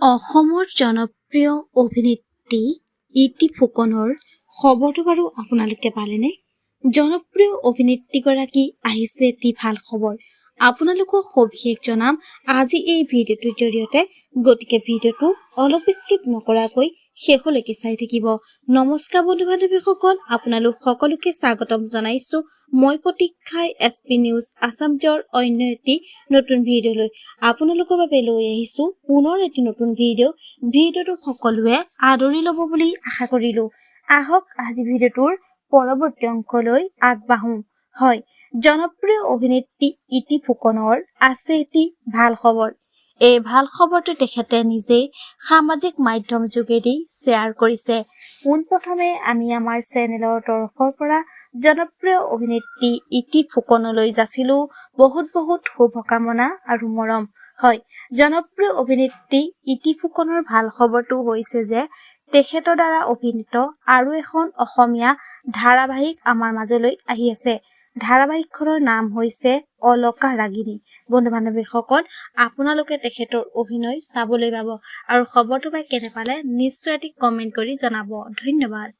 অসমৰ জনপ্ৰিয় অভিনেত্ৰী ইতি ফুকনৰ খবৰটো বাৰু আপোনালোকে পালেনে? জনপ্ৰিয় অভিনেত্ৰীগৰাকী আহিছে এটি ভাল খবৰ। আপোনালোকক সবিশেষ জনাম আজি এই ভিডিঅ'টোৰ জৰিয়তে, গতিকে ভিডিঅ'টো অলপ স্কিপ নকৰাকৈ শেষলৈকে চাই থাকিব। নমস্কাৰ বন্ধু-বান্ধৱীসকল, আপোনালোক সকলোকে স্বাগতম জনাইছো মই প্ৰতীক্ষাই SP নিউজ আছামজৰ অন্য এটি নতুন ভিডিঅ'লৈ। আপোনালোকৰ বাবে লৈ আহিছো পুনৰ এটি নতুন ভিডিঅ'টো সকলোৱে আদৰি ল'ব বুলি আশা কৰিলো। আহক আজি ভিডিঅ'টোৰ পৰৱৰ্তী অংশলৈ আগবাঢ়ো। হয়, জনপ্ৰিয় অভিনেত্ৰী ইতি ফুকনৰ আছে এটি ভাল খবৰ। এই ভাল খবৰটো তেখেতে নিজেই সামাজিক মাধ্যম যোগেদি শ্বেয়াৰ কৰিছে। পোনপ্ৰথমে আমি আমাৰ চেনেলৰ তৰফৰ পৰা জনপ্ৰিয় অভিনেত্ৰী ইতি ফুকনলৈ যাচিলো বহুত শুভকামনা আৰু মৰম। হয়, জনপ্ৰিয় অভিনেত্ৰী ইতি ফুকনৰ ভাল খবৰটো হৈছে যে তেখেতৰ দ্বাৰা অভিনীত আৰু এখন অসমীয়া ধাৰাবাহিক আমাৰ মাজলৈ আহি আছে। ধাৰাবাহিকখনৰ নাম হৈছে অলকা ৰাগিনী। বন্ধু-বান্ধৱীসকল, আপোনালোকে তেখেতৰ অভিনয় চাবলৈ পাব আৰু খবৰটো পাই কেনে পালে নিশ্চয় এটি কমেন্ট কৰি জনাব। ধন্যবাদ।